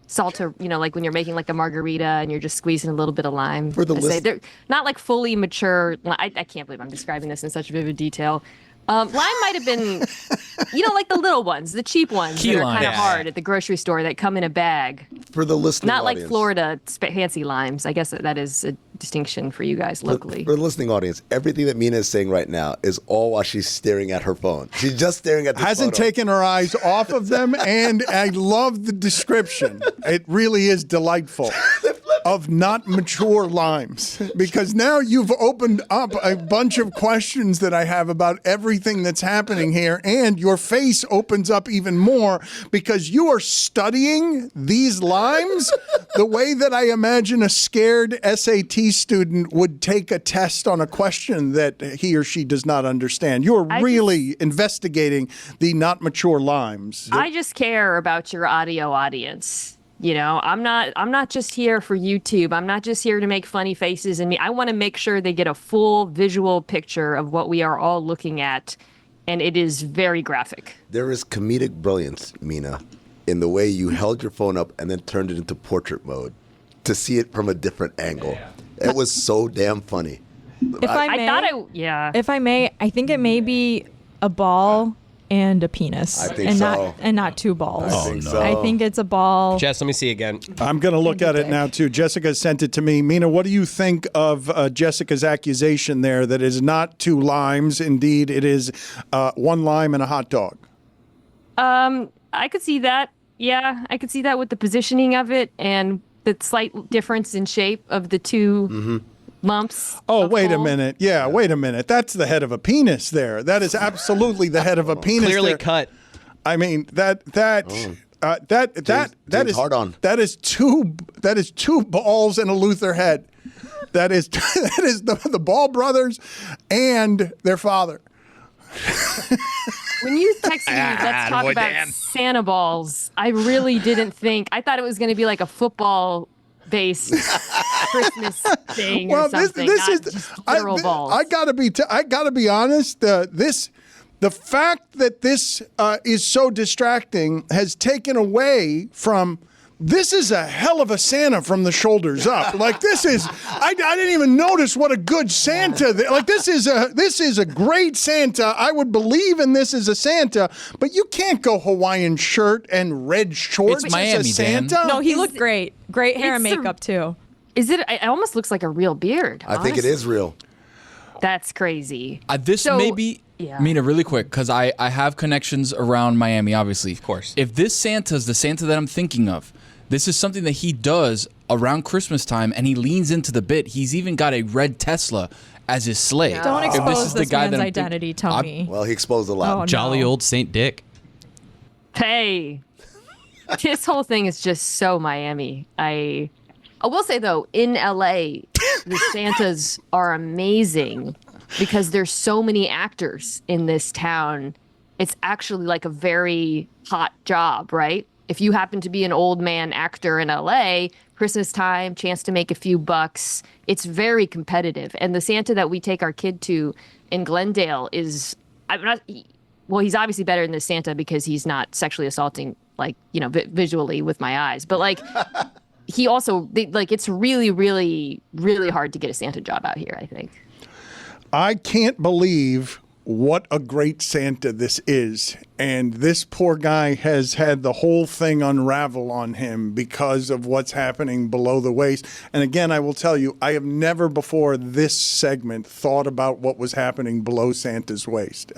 Speaker 16: salt, or like when you're making like a margarita and you're just squeezing a little bit of lime.
Speaker 8: For the list,
Speaker 16: they're not like fully mature. I can't believe I'm describing this in such vivid detail. Lime might have been, like the little ones, the cheap ones that are kind of hard at the grocery store that come in a bag.
Speaker 8: For the listening
Speaker 16: Not
Speaker 8: audience.
Speaker 16: like Florida fancy limes. I guess that is a distinction for you guys locally.
Speaker 8: For the listening audience, everything that Mina is saying right now is all while she's staring at her phone. She's just staring at the
Speaker 6: Hasn't
Speaker 8: photo.
Speaker 6: taken her eyes off of them, and I love the description. It really is delightful. Of not mature limes, because now you've opened up a bunch of questions that I have about everything that's happening here, and your face opens up even more because you are studying these limes the way that I imagine a scared SAT student would take a test on a question that he or she does not understand. You're really investigating the not mature limes.
Speaker 16: I just care about your audio audience. You know, I'm not just here for YouTube. I'm not just here to make funny faces and me. I want to make sure they get a full visual picture of what we are all looking at, and it is very graphic.
Speaker 8: There is comedic brilliance, Mina, in the way you held your phone up and then turned it into portrait mode to see it from a different angle. It was so damn funny.
Speaker 9: If I may, I think it may be a ball and a penis.
Speaker 8: I think
Speaker 9: and
Speaker 8: so.
Speaker 9: Not two balls.
Speaker 8: I think so.
Speaker 9: I think it's a ball.
Speaker 5: Jess, let me see again.
Speaker 6: I'm going to look at it now, too. Jessica sent it to me. Mina, what do you think of Jessica's accusation there that it is not two limes? Indeed, it is one lime and a hot dog.
Speaker 16: I could see that. Yeah, I could see that with the positioning of it and the slight difference in shape of the two lumps.
Speaker 6: Oh, wait a minute. Yeah, wait a minute. That's the head of a penis there. That is absolutely the head of a penis.
Speaker 5: Clearly
Speaker 6: there.
Speaker 5: cut.
Speaker 6: I mean, that is
Speaker 8: hard on.
Speaker 6: That is two balls and a Luther head. That is the Ball brothers and their father.
Speaker 16: When you texted me, let's talk about Santa balls, I really didn't think. I thought it was going to be like a football-based Christmas thing or something.
Speaker 6: This
Speaker 16: not
Speaker 6: is
Speaker 16: just literal balls.
Speaker 6: I gotta be honest. The fact that this is so distracting has taken away from. This is a hell of a Santa from the shoulders up. Like this is, I didn't even notice what a good Santa. Like this is a great Santa. I would believe in this as a Santa, but you can't go Hawaiian shirt and red shorts
Speaker 7: It's Miami,
Speaker 6: as a Santa.
Speaker 7: Dan.
Speaker 9: No, he looked great. Great hair and makeup too.
Speaker 16: Is it? It almost looks like a real beard.
Speaker 8: I think it is real.
Speaker 16: That's crazy.
Speaker 7: This may be,
Speaker 16: yeah.
Speaker 7: Mina, really quick, because I have connections around Miami, obviously. Of
Speaker 5: course.
Speaker 7: If this Santa's the Santa that I'm thinking of, this is something that he does around Christmas time, and he leans into the bit. He's even got a red Tesla as his sleigh.
Speaker 9: Don't
Speaker 7: If
Speaker 9: expose this man's
Speaker 7: that I'm
Speaker 9: identity, Tony.
Speaker 8: Well, he exposed a lot.
Speaker 9: Oh, no.
Speaker 11: Jolly old Saint Dick.
Speaker 16: Hey, this whole thing is just so Miami. I will say though, in LA, the Santas are amazing because there's so many actors in this town. It's actually like a very hot job, right? If you happen to be an old man actor in LA, Christmas time, chance to make a few bucks, it's very competitive. And the Santa that we take our kid to in Glendale is, he's obviously better than the Santa because he's not sexually assaulting, like, you know, visually with my eyes. But like, he also, it's really, really, really hard to get a Santa job out here, I think.
Speaker 6: I can't believe what a great Santa this is. And this poor guy has had the whole thing unravel on him because of what's happening below the waist. And again, I will tell you, I have never before this segment thought about what was happening below Santa's waist.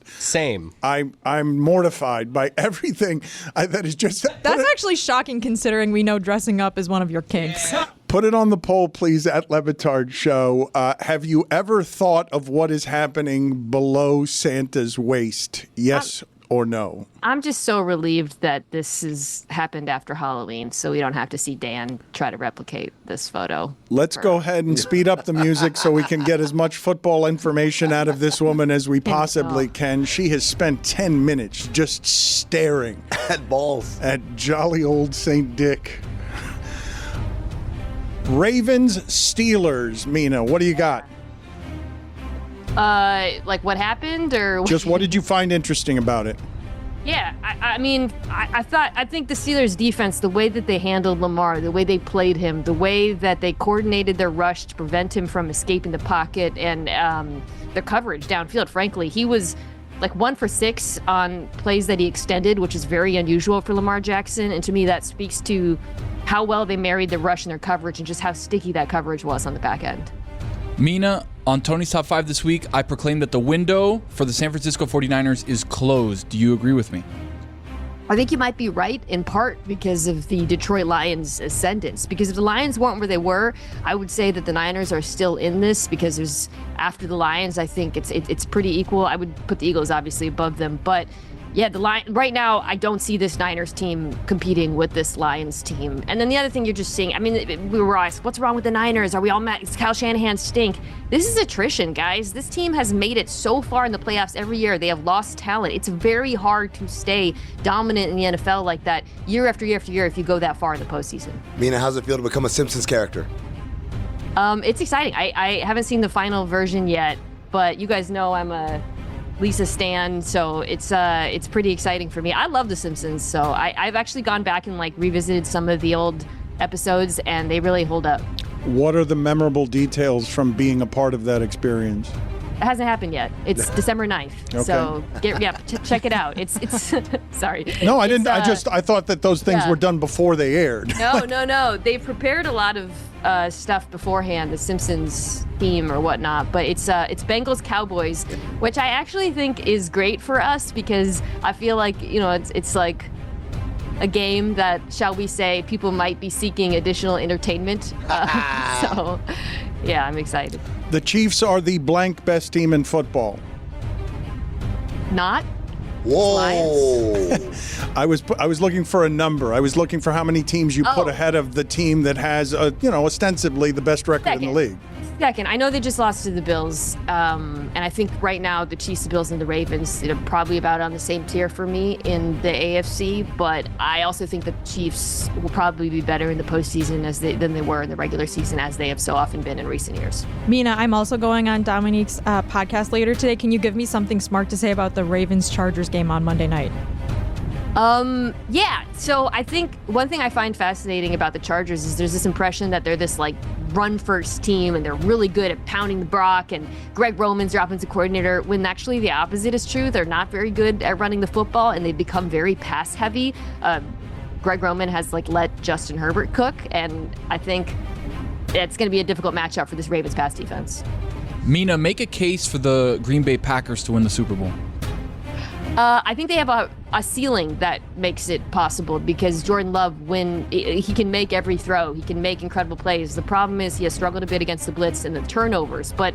Speaker 5: Same.
Speaker 6: I'm mortified by everything that is just.
Speaker 9: That's actually shocking considering we know dressing up is one of your kinks.
Speaker 6: Put it on the poll, please, at Batard Show. Have you ever thought of what is happening below Santa's waist? Yes or no?
Speaker 16: I'm just so relieved that this has happened after Halloween, so we don't have to see Dan try to replicate this photo.
Speaker 6: Let's go ahead and speed up the music so we can get as much football information out of this woman as we possibly can. She has spent 10 minutes just staring
Speaker 8: at balls
Speaker 6: at jolly old St. Dick. Ravens, Steelers, Mina, what do you got?
Speaker 16: Like what happened, or
Speaker 6: just what did you find interesting about it?
Speaker 16: Yeah, I mean, I think the Steelers' defense, the way that they handled Lamar, the way they played him, the way that they coordinated their rush to prevent him from escaping the pocket, and their coverage downfield. Frankly, he was like 1 for 6 on plays that he extended, which is very unusual for Lamar Jackson, and to me that speaks to how well they married the rush in their coverage and just how sticky that coverage was on the back end.
Speaker 7: Mina, on Tony's Top 5 this week, I proclaim that the window for the San Francisco 49ers is closed. Do you agree with me?
Speaker 16: I think you might be right in part because of the Detroit Lions' ascendance. Because if the Lions weren't where they were, I would say that the Niners are still in this because after the Lions, I think it's pretty equal. I would put the Eagles obviously above them, but yeah, right now, I don't see this Niners team competing with this Lions team. And then the other thing you're just seeing, I mean, we were asked, what's wrong with the Niners? Are we all mad? Does Kyle Shanahan stink? This is attrition, guys. This team has made it so far in the playoffs every year. They have lost talent. It's very hard to stay dominant in the NFL like that year after year after year if you go that far in the postseason.
Speaker 8: Mina, how's it feel to become a Simpsons character?
Speaker 16: It's exciting. I haven't seen the final version yet, but you guys know I'm a Lisa stan, so it's pretty exciting for me. I love The Simpsons, so I've actually gone back and revisited some of the old episodes, and they really hold up.
Speaker 6: What are the memorable details from being a part of that experience?
Speaker 16: It hasn't happened yet. It's December 9th,
Speaker 6: Okay.
Speaker 16: so check it out. It's sorry.
Speaker 6: No, I didn't. I thought that those things were done before they aired.
Speaker 16: No. They prepared a lot of stuff beforehand, the Simpsons theme or whatnot. But it's Bengals Cowboys, which I actually think is great for us because I feel like it's like a game that, shall we say, people might be seeking additional entertainment. So yeah, I'm excited.
Speaker 6: The Chiefs are the blank best team in football.
Speaker 16: Not.
Speaker 8: Whoa!
Speaker 6: I was looking for a number. I was looking for how many teams you put ahead of the team that has, ostensibly the best record in the league.
Speaker 16: Second, I know they just lost to the Bills, and I think right now the Chiefs, the Bills, and the Ravens are probably about on the same tier for me in the AFC. But I also think the Chiefs will probably be better in the postseason than they were in the regular season, as they have so often been in recent years.
Speaker 9: Mina, I'm also going on Dominique's podcast later today. Can you give me something smart to say about the Ravens-Chargers game on Monday night?
Speaker 16: Yeah. So I think one thing I find fascinating about the Chargers is there's this impression that they're this run first team and they're really good at pounding the rock and Greg Roman's their offensive coordinator, when actually the opposite is true. They're not very good at running the football and they become very pass heavy. Greg Roman has let Justin Herbert cook, and I think it's going to be a difficult matchup for this Ravens pass defense.
Speaker 7: Mina, make a case for the Green Bay Packers to win the Super Bowl.
Speaker 16: I think they have a ceiling that makes it possible because Jordan Love, when he can make every throw, he can make incredible plays. The problem is he has struggled a bit against the blitz and the turnovers. But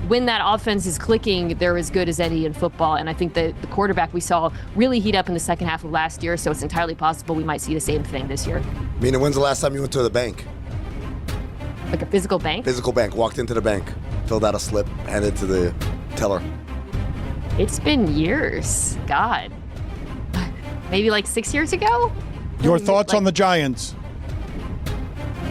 Speaker 16: when that offense is clicking, they're as good as any in football. And I think the quarterback we saw really heat up in the second half of last year, so it's entirely possible we might see the same thing this year.
Speaker 8: Mina, when's the last time you went to the bank?
Speaker 16: Like a physical bank?
Speaker 8: Physical bank. Walked into the bank, filled out a slip, handed it to the teller.
Speaker 16: It's been years. God. Maybe 6 years ago?
Speaker 6: Your thoughts on the Giants?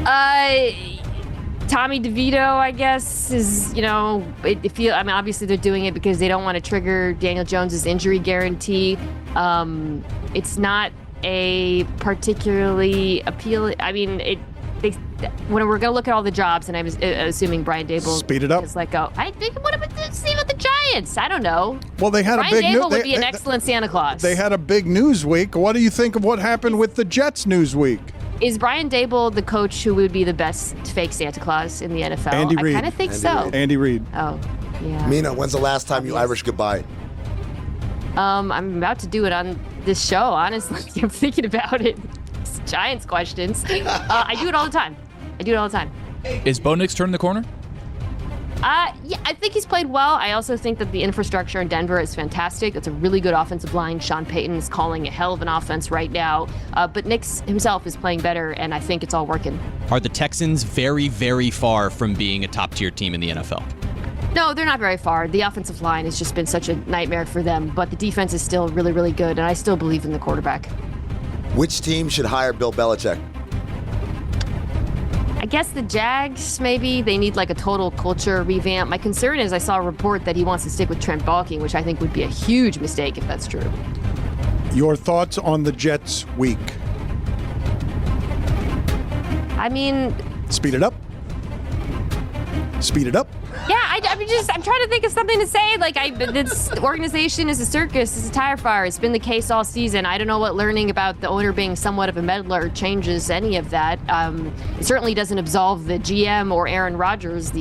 Speaker 16: Tommy DeVito, I guess, is, obviously they're doing it because they don't want to trigger Daniel Jones's injury guarantee. It's not a particularly appealing, when we're going to look at all the jobs, and I was assuming Brian Dable
Speaker 6: Speed it up.
Speaker 16: is I think, what about the Giants? I don't know.
Speaker 6: Well, they had
Speaker 16: Brian
Speaker 6: a big
Speaker 16: Dable would be an excellent Santa Claus.
Speaker 6: They had a big news week. What do you think of what happened with the Jets news week?
Speaker 16: Is Brian Dable the coach who would be the best fake Santa Claus in the NFL?
Speaker 6: Andy Reid.
Speaker 16: I kind of think so.
Speaker 6: Andy Reid.
Speaker 16: Oh, yeah.
Speaker 8: Mina, when's the last time you Irish goodbye?
Speaker 16: I'm about to do it on this show, honestly. I'm thinking about it. It's Giants questions. I do it all the time.
Speaker 7: Is Bo Nix turning the corner?
Speaker 16: Yeah, I think he's played well. I also think that the infrastructure in Denver is fantastic. It's a really good offensive line. Sean Payton is calling a hell of an offense right now. But Nix himself is playing better, and I think it's all working.
Speaker 11: Are the Texans very, very far from being a top-tier team in the NFL?
Speaker 16: No, they're not very far. The offensive line has just been such a nightmare for them, but the defense is still really, really good, and I still believe in the quarterback.
Speaker 8: Which team should hire Bill Belichick?
Speaker 16: I guess the Jags, maybe. They need a total culture revamp. My concern is I saw a report that he wants to stick with Trent Baalke, which I think would be a huge mistake if that's true.
Speaker 6: Your thoughts on the Jets week?
Speaker 16: Speed
Speaker 6: it up. speed it up.
Speaker 16: Yeah, I'm trying to think of something to say. Like, this organization is a circus. It's a tire fire. It's been the case all season. I don't know what learning about the owner being somewhat of a meddler changes any of that. It certainly doesn't absolve the GM or Aaron Rodgers,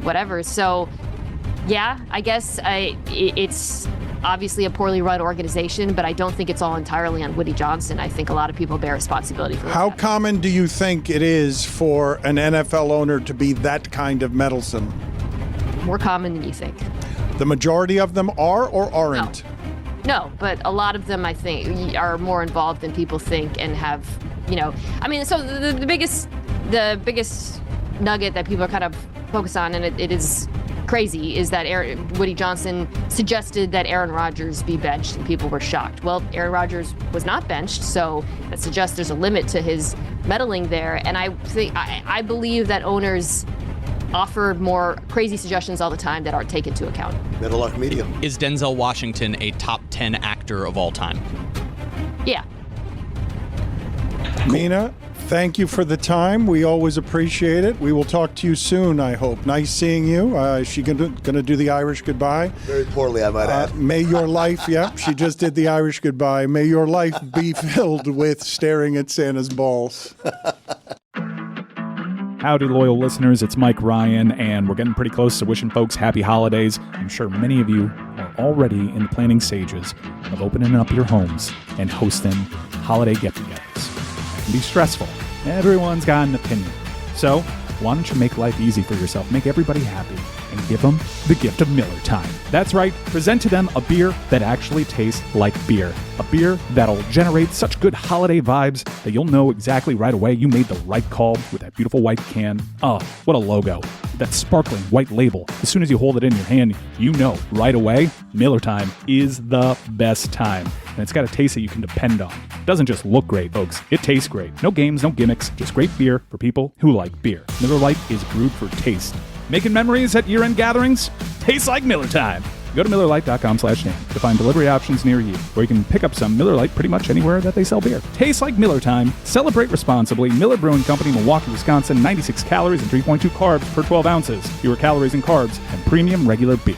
Speaker 16: whatever. So, yeah, I guess it's obviously a poorly run organization, but I don't think it's all entirely on Woody Johnson. I think a lot of people bear responsibility for
Speaker 6: How common do you think it is for an NFL owner to be that kind of meddlesome?
Speaker 16: More common than you think.
Speaker 6: The majority of them are or aren't?
Speaker 16: No, but a lot of them, I think, are more involved than people think and have, so the biggest nugget that people are kind of focused on, and it is crazy, is that Woody Johnson suggested that Aaron Rodgers be benched, and people were shocked. Well, Aaron Rodgers was not benched, so that suggests there's a limit to his meddling there. And I believe that owners offer more crazy suggestions all the time that aren't taken into account.
Speaker 8: Middle luck media.
Speaker 11: Is Denzel Washington a top 10 actor of all time?
Speaker 16: Yeah.
Speaker 6: Mina, thank you for the time. We always appreciate it. We will talk to you soon, I hope. Nice seeing you. Is she going to do the Irish goodbye?
Speaker 8: Very poorly, I might add.
Speaker 6: May your life, she just did the Irish goodbye. May your life be filled with staring at Santa's balls.
Speaker 17: Howdy, loyal listeners. It's Mike Ryan, and we're getting pretty close to wishing folks happy holidays. I'm sure many of you are already in the planning stages of opening up your homes and hosting holiday get-togethers. It can be stressful. Everyone's got an opinion. So, why don't you make life easy for yourself, make everybody happy, and give them the gift of Miller Time. That's right, present to them a beer that actually tastes like beer. A beer that'll generate such good holiday vibes that you'll know exactly right away you made the right call with that beautiful white can. Oh, what a logo. That sparkling white label. As soon as you hold it in your hand, you know right away Miller Time is the best time. And it's got a taste that you can depend on. It doesn't just look great, folks. It tastes great. No games, no gimmicks, just great beer for people who like beer. Miller Lite is brewed for taste. Making memories at year-end gatherings? Tastes like Miller Time. Go to MillerLite.com/name to find delivery options near you, where you can pick up some Miller Lite pretty much anywhere that they sell beer. Tastes like Miller Time. Celebrate responsibly. Miller Brewing Company, Milwaukee, Wisconsin. 96 calories and 3.2 carbs per 12 ounces. Fewer calories and carbs than premium regular beer.